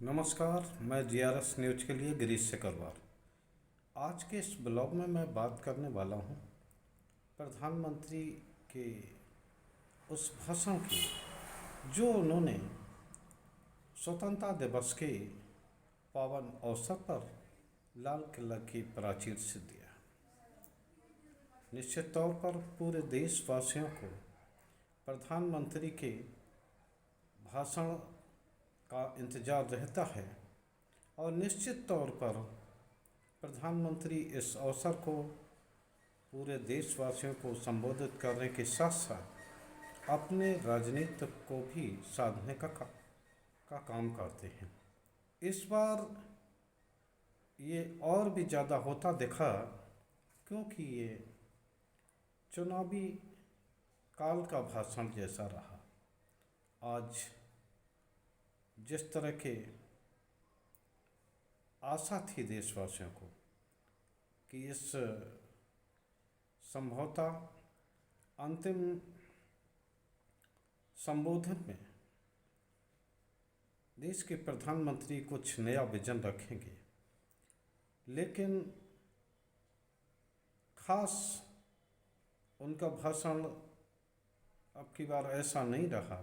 नमस्कार। मैं GRS news के लिए गिरीश सिकरवार। आज के इस ब्लॉग में मैं बात करने वाला हूँ प्रधानमंत्री के उस भाषण की जो उन्होंने स्वतंत्रता दिवस के पावन अवसर पर लाल किला की प्राचीर से दिया। निश्चित तौर पर पूरे देशवासियों को प्रधानमंत्री के भाषण का इंतज़ार रहता है और निश्चित तौर पर प्रधानमंत्री इस अवसर को पूरे देशवासियों को संबोधित करने के साथ साथ अपने राजनीति को भी साधने का काम करते हैं। इस बार ये और भी ज़्यादा होता दिखा क्योंकि ये चुनावी काल का भाषण जैसा रहा। आज जिस तरह के आशा थी देशवासियों को कि इस संभवतः अंतिम संबोधन में देश के प्रधानमंत्री कुछ नया विजन रखेंगे, लेकिन खास उनका भाषण अब की बार ऐसा नहीं रहा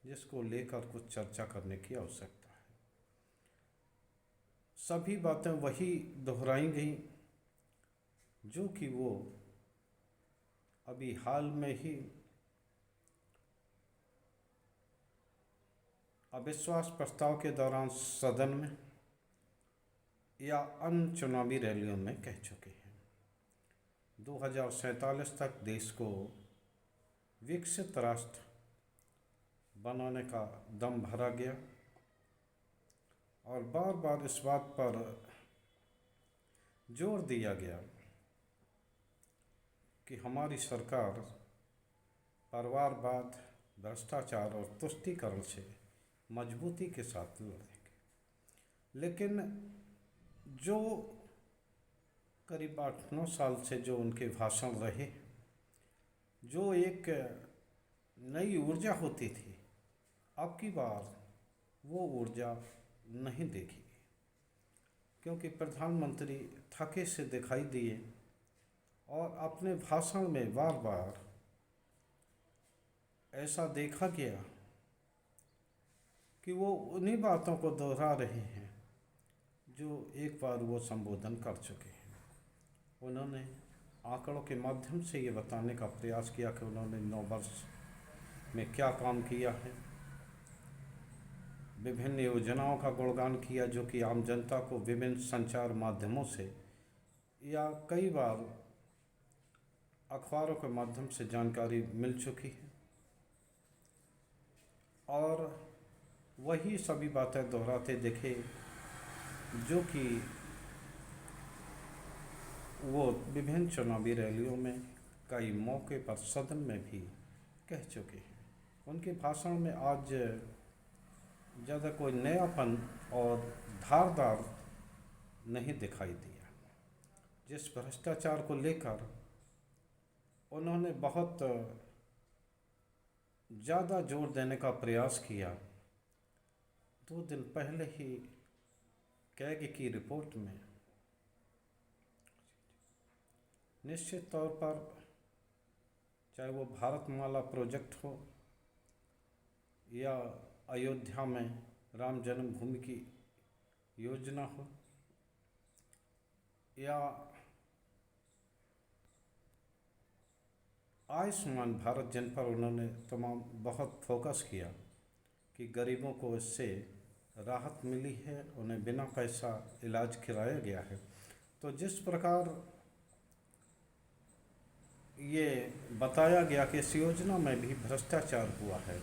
जिसको लेकर कुछ चर्चा करने की आवश्यकता है। सभी बातें वही दोहराई गई जो कि वो अभी हाल में ही अविश्वास प्रस्ताव के दौरान सदन में या अन्य चुनावी रैलियों में कह चुके हैं। 2047 तक देश को विकसित राष्ट्र बनाने का दम भरा गया और बार बार इस बात पर जोर दिया गया कि हमारी सरकार परिवारवाद, भ्रष्टाचार और तुष्टीकरण से मजबूती के साथ लड़ेगी। लेकिन जो करीब 8-9 साल से जो उनके भाषण रहे, जो एक नई ऊर्जा होती थी, अब की बार वो ऊर्जा नहीं देखी क्योंकि प्रधानमंत्री थके से दिखाई दिए और अपने भाषण में बार बार ऐसा देखा गया कि वो उन्हीं बातों को दोहरा रहे हैं जो एक बार वो संबोधन कर चुके हैं। उन्होंने आंकड़ों के माध्यम से ये बताने का प्रयास किया कि उन्होंने 9 वर्ष में क्या काम किया है। विभिन्न योजनाओं का गुणगान किया जो कि आम जनता को विभिन्न संचार माध्यमों से या कई बार अखबारों के माध्यम से जानकारी मिल चुकी है और वही सभी बातें दोहराते दिखे जो कि वो विभिन्न चुनावी रैलियों में कई मौके पर सदन में भी कह चुके हैं। उनके भाषण में आज ज़्यादा कोई नयापन और धारदार नहीं दिखाई दिया। जिस भ्रष्टाचार को लेकर उन्होंने बहुत ज़्यादा जोर देने का प्रयास किया, 2 दिन पहले ही कैग की रिपोर्ट में निश्चित तौर पर चाहे वो भारतमाला प्रोजेक्ट हो या अयोध्या में राम जन्मभूमि की योजना हो या आयुष्मान भारत, जिन पर उन्होंने तमाम बहुत फोकस किया कि गरीबों को इससे राहत मिली है, उन्हें बिना पैसा इलाज कराया गया है। तो जिस प्रकार ये बताया गया कि इस योजना में भी भ्रष्टाचार हुआ है,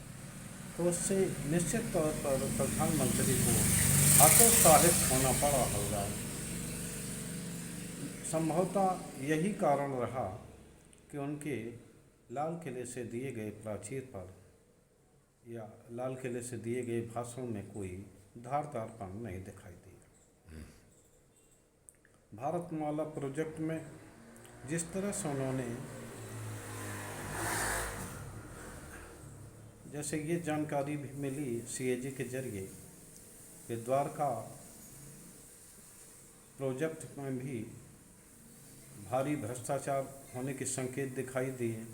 तो उससे निश्चित तौर पर प्रधानमंत्री को हतोत्साहित होना पड़ा होगा। संभवतः यही कारण रहा कि उनके लाल किले से दिए गए प्राचीर पर या लाल किले से दिए गए भाषण में कोई धारदारपन नहीं दिखाई दिया। भारतमाला प्रोजेक्ट में जिस तरह से उन्होंने जैसे ये जानकारी भी मिली सीएजी के जरिए कि द्वारका प्रोजेक्ट में भी भारी भ्रष्टाचार होने के संकेत दिखाई दिए।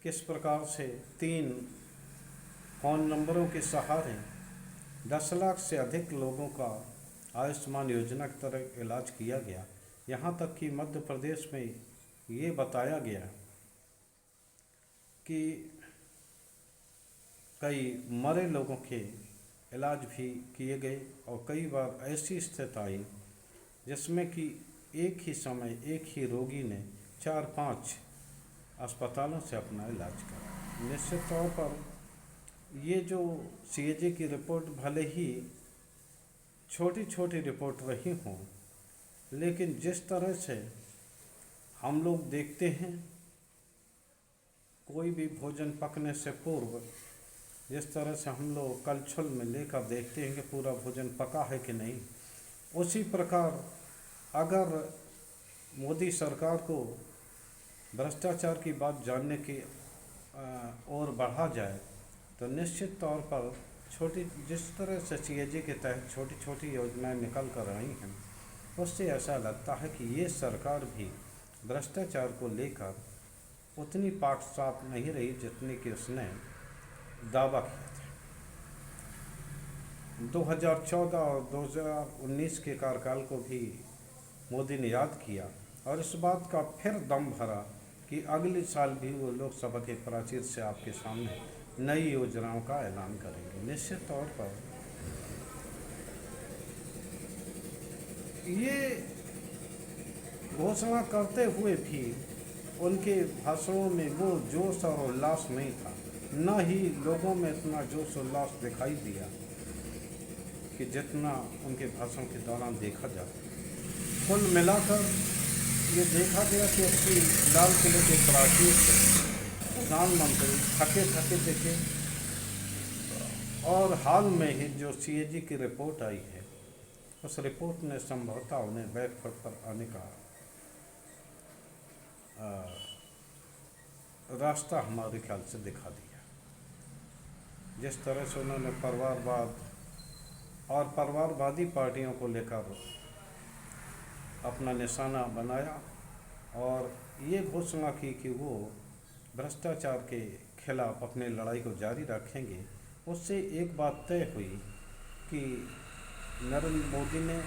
किस प्रकार से 3 फ़ोन नंबरों के सहारे 10 लाख से अधिक लोगों का आयुष्मान योजना की तरह इलाज किया गया। यहाँ तक कि मध्य प्रदेश में ये बताया गया कि कई मरे लोगों के इलाज भी किए गए और कई बार ऐसी स्थिति आई जिसमें कि एक ही समय एक ही रोगी ने 4-5 अस्पतालों से अपना इलाज करा। निश्चित तौर पर ये जो सीएजी की रिपोर्ट भले ही छोटी छोटी रिपोर्ट रही हों, लेकिन जिस तरह से हम लोग देखते हैं कोई भी भोजन पकने से पूर्व, जिस तरह से हम लोग कलछुल में लेकर देखते हैं कि पूरा भोजन पका है कि नहीं, उसी प्रकार अगर मोदी सरकार को भ्रष्टाचार की बात जानने की ओर बढ़ा जाए तो निश्चित तौर पर जिस तरह से सीएजी के तहत छोटी छोटी योजनाएं निकल कर आई हैं, उससे ऐसा लगता है कि ये सरकार भी भ्रष्टाचार को लेकर उतनी पाक साफ नहीं रही जितनी कि उसने दावा किया था। 2014 और 2019 के कार्यकाल को भी मोदी ने याद किया और इस बात का फिर दम भरा कि अगले साल भी वो लोकसभा के प्राचीर से आपके सामने नई योजनाओं का ऐलान करेंगे। निश्चित तौर पर ये घोषणा करते हुए भी उनके भाषणों में वो जोश और उल्लास नहीं था, न ही लोगों में इतना जोश उल्लास दिखाई दिया कि जितना उनके भाषण के दौरान देखा जाता। कुल मिलाकर ये देखा गया कि अपनी लाल किले के प्राचीर से प्रधानमंत्री थके थके दिखे और हाल में ही जो सीएजी की रिपोर्ट आई है, उस रिपोर्ट ने संभवतः उन्हें बैकफुट पर आने का रास्ता हमारे ख्याल से दिखा दिया। जिस तरह से उन्होंने परिवारवाद और परिवारवादी पार्टियों को लेकर अपना निशाना बनाया और ये घोषणा की कि वो भ्रष्टाचार के खिलाफ अपनी लड़ाई को जारी रखेंगे, उससे एक बात तय हुई कि नरेंद्र मोदी ने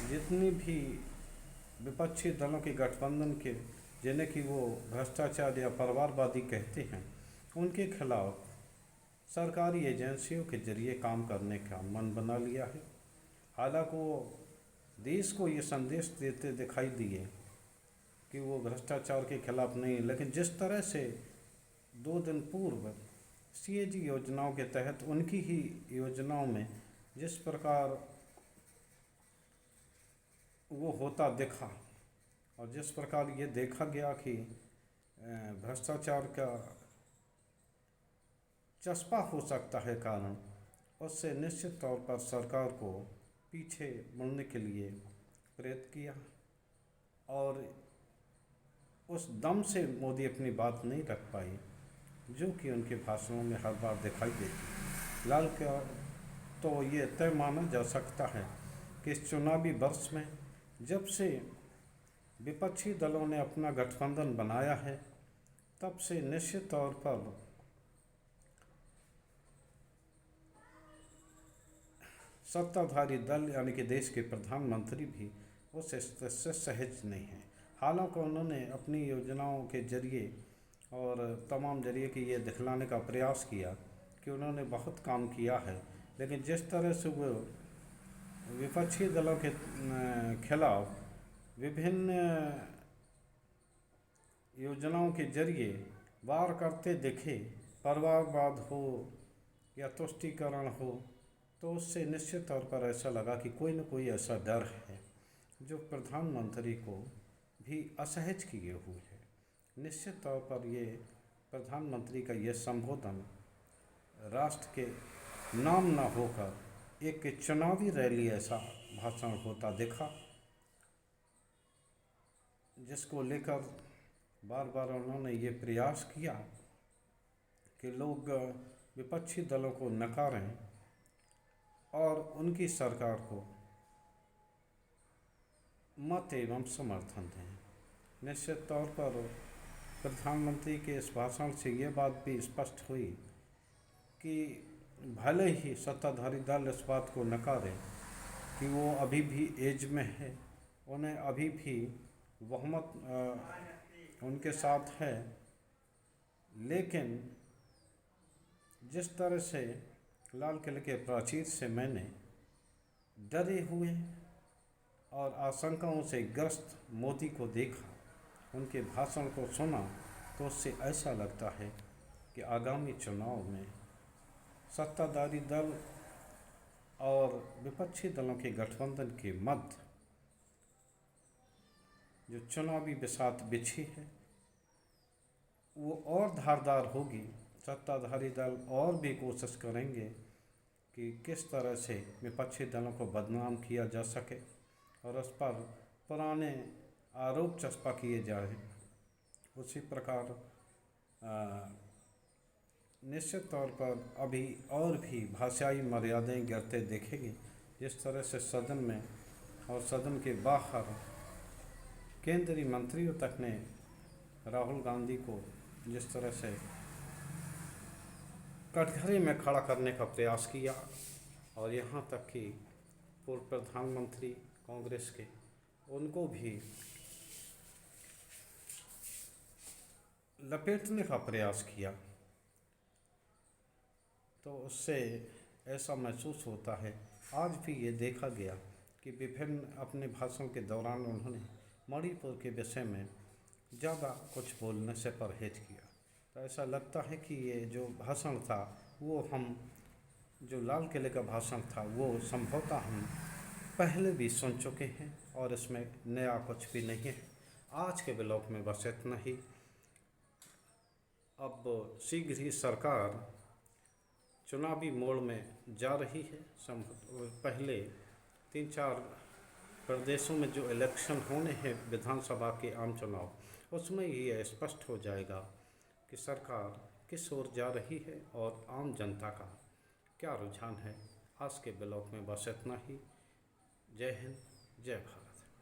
जितनी भी विपक्षी दलों के गठबंधन के जिन्हें कि वो भ्रष्टाचार या परिवारवादी कहते हैं, उनके खिलाफ सरकारी एजेंसियों के जरिए काम करने का मन बना लिया है। हालांकि वो देश को ये संदेश देते दिखाई दिए कि वो भ्रष्टाचार के खिलाफ नहीं, लेकिन जिस तरह से 2 दिन पूर्व सीएजी योजनाओं के तहत उनकी ही योजनाओं में जिस प्रकार वो होता दिखा और जिस प्रकार ये देखा गया कि भ्रष्टाचार का चस्पा हो सकता है कारण, उससे निश्चित तौर पर सरकार को पीछे मुड़ने के लिए प्रेरित किया और उस दम से मोदी अपनी बात नहीं रख पाई जो कि उनके भाषणों में हर बार दिखाई देती। लाल का तो ये तय माना जा सकता है कि इस चुनावी वर्ष में जब से विपक्षी दलों ने अपना गठबंधन बनाया है, तब से निश्चित तौर पर सत्ताधारी दल यानी कि देश के प्रधानमंत्री भी उस स्थिति से सहज नहीं हैं। हालांकि उन्होंने अपनी योजनाओं के जरिए और तमाम जरिए कि ये दिखलाने का प्रयास किया कि उन्होंने बहुत काम किया है, लेकिन जिस तरह से वो विपक्षी दलों के खिलाफ विभिन्न योजनाओं के जरिए वार करते दिखे, परिवारवाद हो या तुष्टीकरण हो, तो उससे निश्चित तौर पर ऐसा लगा कि कोई न कोई ऐसा डर है जो प्रधानमंत्री को भी असहज किए हुए है। निश्चित तौर पर ये प्रधानमंत्री का ये संबोधन राष्ट्र के नाम न होकर एक चुनावी रैली ऐसा भाषण होता दिखा, जिसको लेकर बार बार उन्होंने ये प्रयास किया कि लोग विपक्षी दलों को नकारें और उनकी सरकार को मत एवं समर्थन दें। निश्चित तौर पर प्रधानमंत्री के इस भाषण से ये बात भी स्पष्ट हुई कि भले ही सत्ताधारी दल इस बात को नकारे कि वो अभी भी एज में है, उन्हें अभी भी बहुमत उनके साथ है, लेकिन जिस तरह से लाल किले के प्राचीर से मैंने डरे हुए और आशंकाओं से ग्रस्त मोदी को देखा, उनके भाषण को सुना, तो उससे ऐसा लगता है कि आगामी चुनाव में सत्ताधारी दल और विपक्षी दलों के गठबंधन के मध्य जो चुनावी बिसात बिछी है वो और धारदार होगी। सत्ताधारी दल और भी कोशिश करेंगे कि किस तरह से विपक्षी दलों को बदनाम किया जा सके और उस पर पुराने आरोप चस्पा किए जाए। उसी प्रकार निश्चित तौर पर अभी और भी भाषाई मर्यादाएं गिरते देखेंगे। जिस तरह से सदन में और सदन के बाहर केंद्रीय मंत्रियों तक ने राहुल गांधी को जिस तरह से कटघरे में खड़ा करने का प्रयास किया, और यहाँ तक कि पूर्व प्रधानमंत्री कांग्रेस के उनको भी लपेटने का प्रयास किया, तो उससे ऐसा महसूस होता है। आज भी ये देखा गया कि विभिन्न अपने भाषण के दौरान उन्होंने मणिपुर के विषय में ज़्यादा कुछ बोलने से परहेज किया। तो ऐसा लगता है कि ये जो भाषण था वो जो लाल किले का भाषण था वो संभवतः हम पहले भी सुन चुके हैं और इसमें नया कुछ भी नहीं है। आज के ब्लॉग में बस इतना ही। अब शीघ्र ही सरकार चुनावी मोड़ में जा रही है। पहले 3-4 प्रदेशों में जो इलेक्शन होने हैं विधानसभा के आम चुनाव, उसमें ये स्पष्ट हो जाएगा कि सरकार किस ओर जा रही है और आम जनता का क्या रुझान है। आज के ब्लॉग में बस इतना ही। जय हिंद, जय भारत।